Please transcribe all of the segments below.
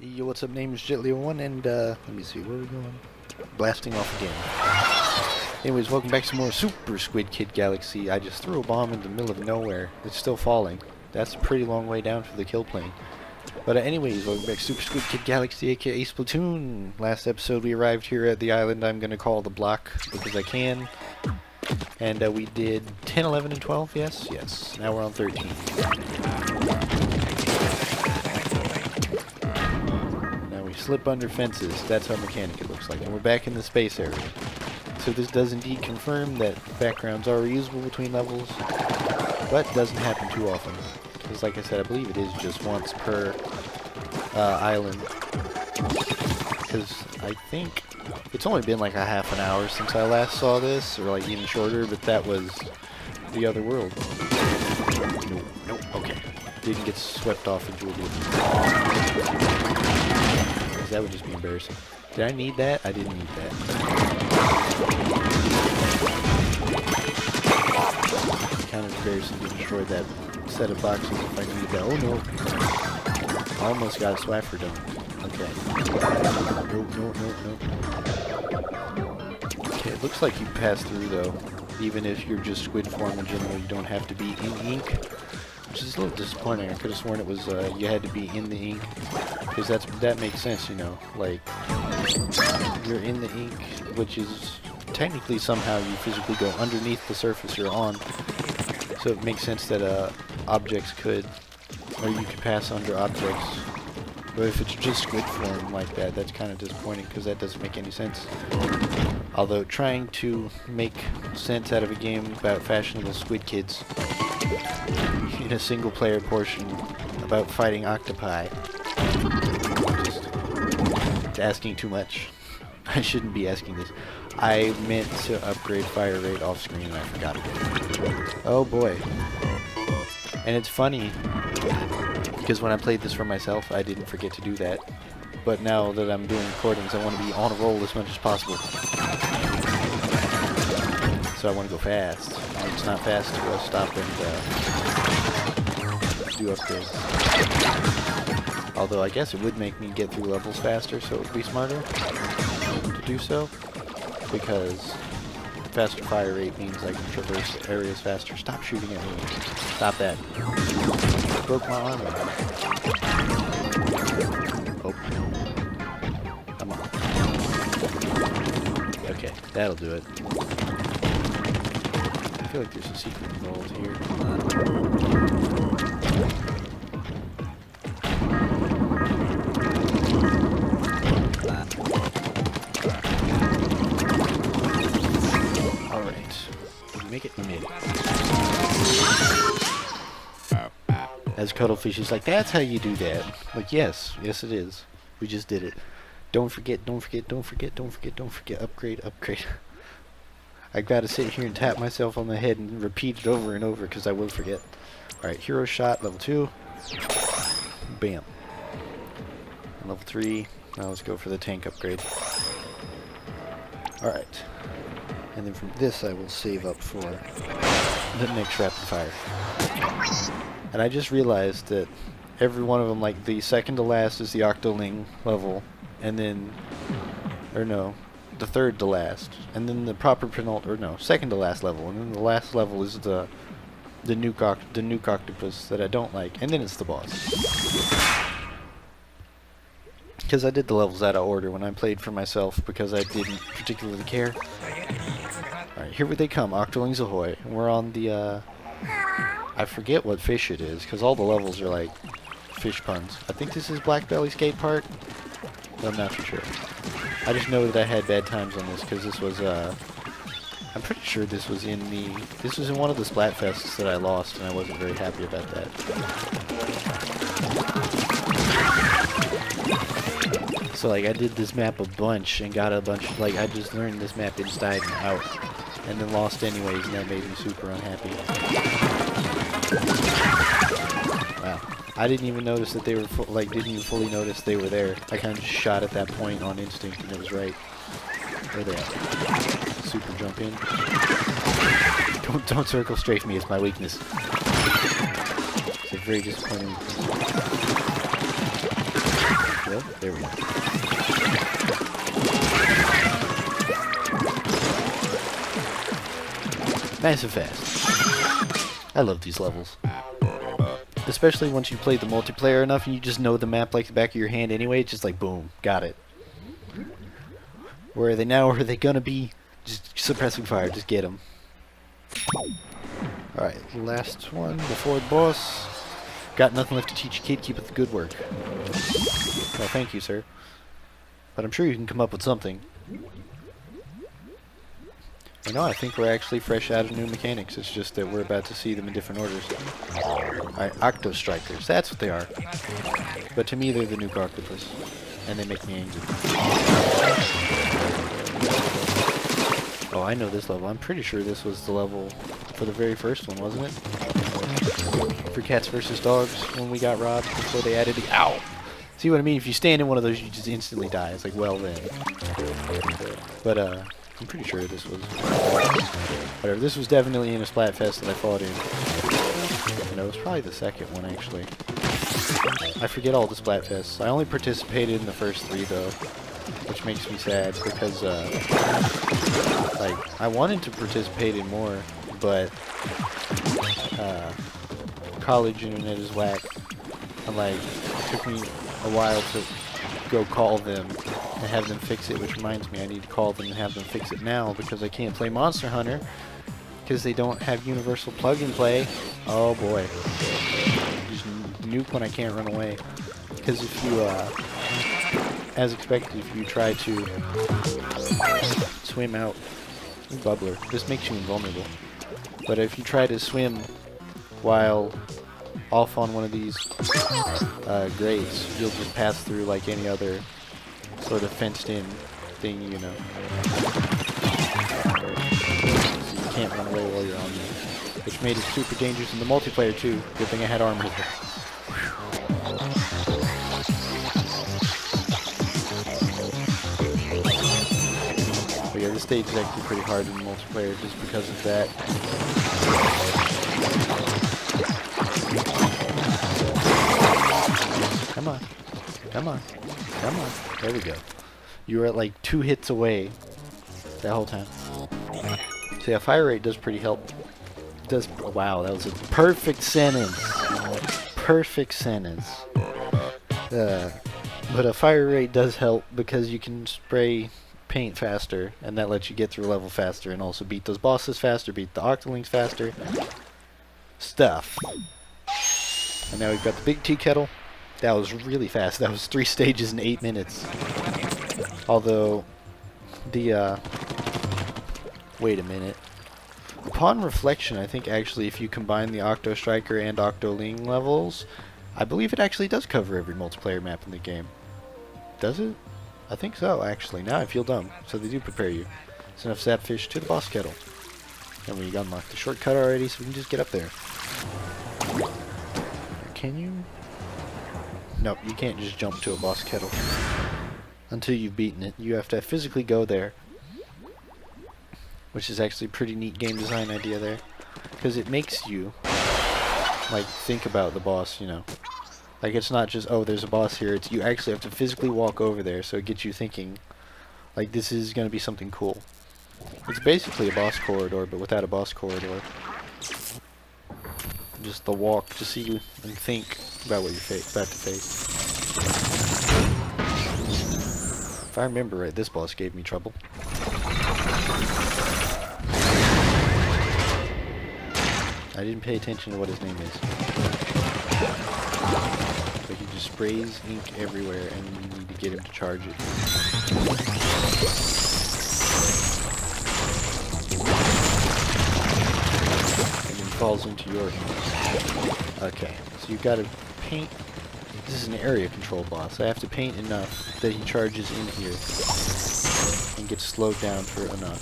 Yo, what's up? Name is Jetleo1, and let me see, where are we going? Blasting off again. Anyways, welcome back to some more Super Squid Kid Galaxy. I just threw a bomb in the middle of nowhere. It's still falling. That's a pretty long way down for the kill plane. But anyways, welcome back to Super Squid Kid Galaxy, aka Splatoon. Last episode we arrived here at the island I'm going to call the block because I can. And we did 10, 11, and 12, yes? Yes. Now we're on 13. Slip under fences. That's how Mechanica looks like. And we're back in the space area. So this does indeed confirm that backgrounds are reusable between levels, but doesn't happen too often. Because like I said, I believe it is just once per island. Because I think it's only been like a half an hour since I last saw this, or like even shorter, but that was the other world. Nope, okay. Didn't get swept off into oblivion. That would just be embarrassing. Did I need that? I didn't need that. Kind of embarrassing to destroy that set of boxes if I needed that. Oh no! I almost got a Swaffer done. Okay. Okay, it looks like you pass through though. Even if you're just squid form in general, you don't have to be in ink. Which is a little disappointing. I could have sworn it was you had to be in the ink, because that makes sense, you know. Like you're in the ink, which is technically somehow you physically go underneath the surface you're on. So it makes sense that objects could, or you could pass under objects. But if it's just squid form like that, that's kind of disappointing because that doesn't make any sense. Although trying to make sense out of a game about fashionable squid kids in a single player portion about fighting octopi. Just asking too much. I shouldn't be asking this. I meant to upgrade fire rate off screen and I forgot again. Oh boy. And it's funny because when I played this for myself I didn't forget to do that. But now that I'm doing recordings I want to be on a roll as much as possible. So I want to go fast. When it's not fast to stop and do upgrades. Although I guess it would make me get through levels faster, so it would be smarter to do so. Because faster fire rate means I can traverse areas faster. Stop shooting at me. Stop that. Broke my armor. Oh. Come on. Okay, that'll do it. I feel like there's a secret involved here. Alright. Did you make it? You made it. As Cuttlefish is like, that's how you do that. Like, yes it is. We just did it. Don't forget, upgrade. I gotta sit here and tap myself on the head and repeat it over and over because I will forget. Alright, hero shot, level 2. Bam. And level 3. Now let's go for the tank upgrade. Alright. And then from this I will save up for the next rapid fire. And I just realized that every one of them, like the second to last is the Octoling level, and then, or no, the third to last, and then the proper second to last level, and then the last level is the nuke octopus that I don't like, and then it's the boss. Because I did the levels out of order when I played for myself because I didn't particularly care. Alright, here they come, Octolings ahoy. And we're on the I forget what fish it is because all the levels are like fish puns. I think this is Black Belly Skate Park, but I'm not for sure. I just know that I had bad times on this because this was, I'm pretty sure this was in one of the Splatfests that I lost and I wasn't very happy about that. So like I did this map a bunch and got a bunch, like I just learned this map inside and out and then lost anyways and that made me super unhappy. Wow. I didn't even notice that they were, didn't even fully notice they were there. I kind of just shot at that point on instinct and it was right. Where they at? Super jump in. Don't circle strafe me, it's my weakness. It's a very disappointing weakness. go. There we go. Nice and fast. I love these levels. Especially once you play the multiplayer enough and you just know the map like the back of your hand anyway, it's just like, boom, got it. Where are they now? Where are they gonna be? Just suppressing fire, just get them. Alright, last one before the boss. Got nothing left to teach you, kid. Keep up the good work. Well, thank you, sir. But I'm sure you can come up with something. Or no, I think we're actually fresh out of new mechanics. It's just that we're about to see them in different orders. Alright, Octostrikers. That's what they are. But to me, they're the nuke octopus. And they make me angry. Oh, I know this level. I'm pretty sure this was the level for the very first one, wasn't it? For Cats vs. Dogs, when we got robbed before they added the... Ow! See what I mean? If you stand in one of those, you just instantly die. It's like, well then. But, I'm pretty sure this was... Whatever, this was definitely in a Splatfest that I fought in. No, it was probably the second one, actually. I forget all the Splatfests. I only participated in the first 3, though. Which makes me sad, because, like, I wanted to participate in more, but, college internet is whack. And, like, it took me a while to go call them and have them fix it, which reminds me I need to call them and have them fix it now, because I can't play Monster Hunter, because they don't have universal plug-and play. Oh boy. Just nuke when I can't run away. Because if you, as expected, if you try to swim out, bubbler, this makes you invulnerable. But if you try to swim while off on one of these grates, you'll just pass through like any other sort of fenced-in thing, you know. So you can't run away while you're on there, which made it super dangerous in the multiplayer too. Good thing I had armor there. But yeah, this stage is actually pretty hard in multiplayer just because of that. Come on. Come on. Come on. There we go. You were at like 2 hits away that whole time. So yeah, fire rate does pretty help. Does, wow, that was a perfect sentence. Perfect sentence. But a fire rate does help because you can spray paint faster, and that lets you get through a level faster and also beat those bosses faster, beat the octolings faster. Stuff. And now we've got the big tea kettle. That was really fast. That was 3 stages in 8 minutes. Although, the, wait a minute. Upon reflection, I think actually if you combine the Octostriker and Octoling levels, I believe it actually does cover every multiplayer map in the game. Does it? I think so, actually. Now I feel dumb. So they do prepare you. It's enough sapfish to the boss kettle. And we unlocked the shortcut already, so we can just get up there. Can you? Nope, you can't just jump to a boss kettle until you've beaten it. You have to physically go there, which is actually a pretty neat game design idea there, because it makes you like think about the boss, you know. Like it's not just, oh, there's a boss here. It's you actually have to physically walk over there, so it gets you thinking like this is going to be something cool. It's basically a boss corridor, but without a boss corridor. Just the walk to see you and think about what you're about to face. If I remember right, this boss gave me trouble. I didn't pay attention to what his name is. But he just sprays ink everywhere and you need to get him to charge it. Falls into your... Okay, so you've got to paint... This is an area control boss. I have to paint enough that he charges in here and gets slowed down for enough.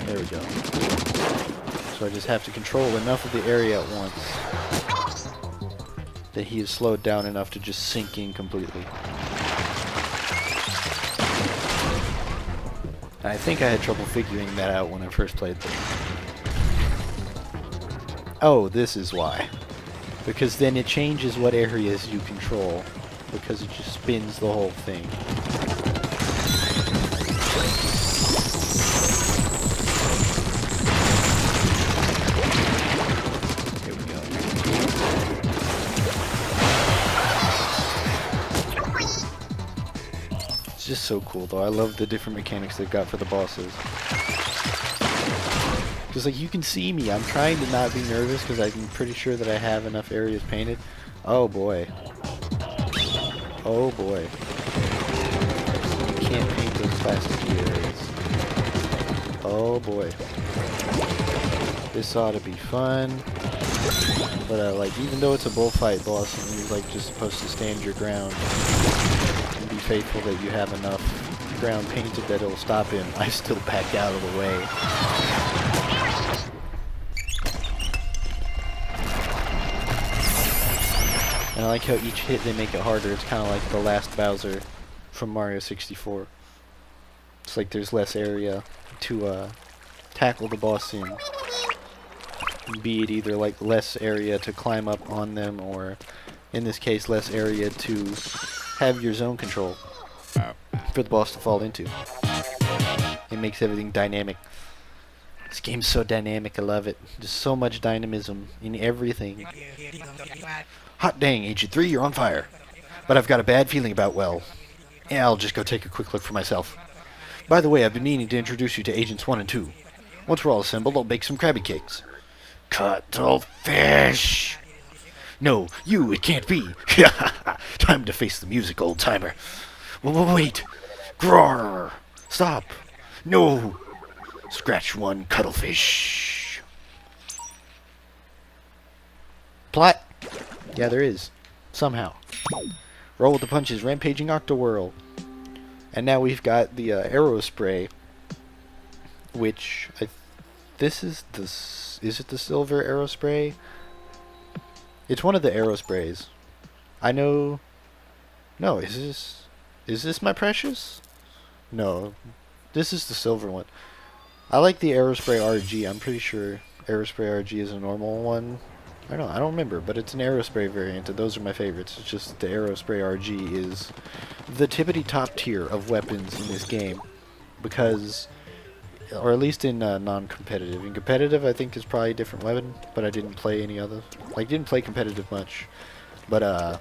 There we go. So I just have to control enough of the area at once that he is slowed down enough to just sink in completely. I think I had trouble figuring that out when I first played this. Oh, this is why. Because then it changes what areas you control. Because it just spins the whole thing. Here we go. It's just so cool though. I love the different mechanics they've got for the bosses. Because like you can see me, I'm trying to not be nervous because I'm pretty sure that I have enough areas painted. Oh boy. Oh boy. You can't paint those plasticky areas. Oh boy. This ought to be fun. But like even though it's a bullfight boss and you're like just supposed to stand your ground and be faithful that you have enough ground painted that it'll stop him, I still back out of the way. And I like how each hit they make it harder. It's kind of like the last Bowser from Mario 64. It's like there's less area to tackle the boss in. Be it either like less area to climb up on them, or in this case less area to have your zone control for the boss to fall into. It makes everything dynamic. This game's so dynamic, I love it. There's so much dynamism in everything. Hot dang, Agent 3, you're on fire. But I've got a bad feeling about, well, yeah, I'll just go take a quick look for myself. By the way, I've been meaning to introduce you to Agents 1 and 2. Once we're all assembled, I'll bake some Krabby Cakes. Cuttlefish! No, you, it can't be. Time to face the music, old-timer. Wait! Groar! Stop! No! Scratch one, Cuttlefish. Plot? Yeah, there is. Somehow. Roll with the punches, rampaging Octoworld. And now we've got the arrow spray, which this is the is it the silver arrow spray? It's one of the arrow sprays. I know. No, is this my precious? No, this is the silver one. I like the Aerospray RG. I'm pretty sure Aerospray RG is a normal one. I don't remember, but it's an Aerospray variant, and those are my favorites. It's just the Aerospray RG is the tippity top tier of weapons in this game, because, or at least in non-competitive. In competitive, I think is probably a different weapon, but I didn't play any other. Like, didn't play competitive much, but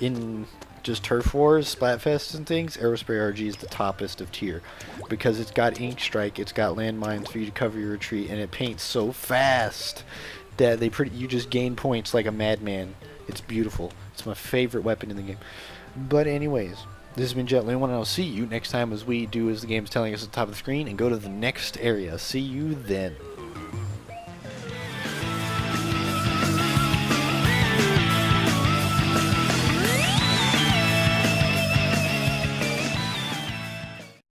in just Turf Wars, Splatfest and things, Aerospray RG is the toppest of tier, because it's got ink strike, it's got landmines for you to cover your retreat, and it paints so fast that you just gain points like a madman. It's beautiful. It's my favorite weapon in the game. But anyways, this has been Jetly1, and I'll see you next time as we do as the game's telling us at the top of the screen and go to the next area. See you then.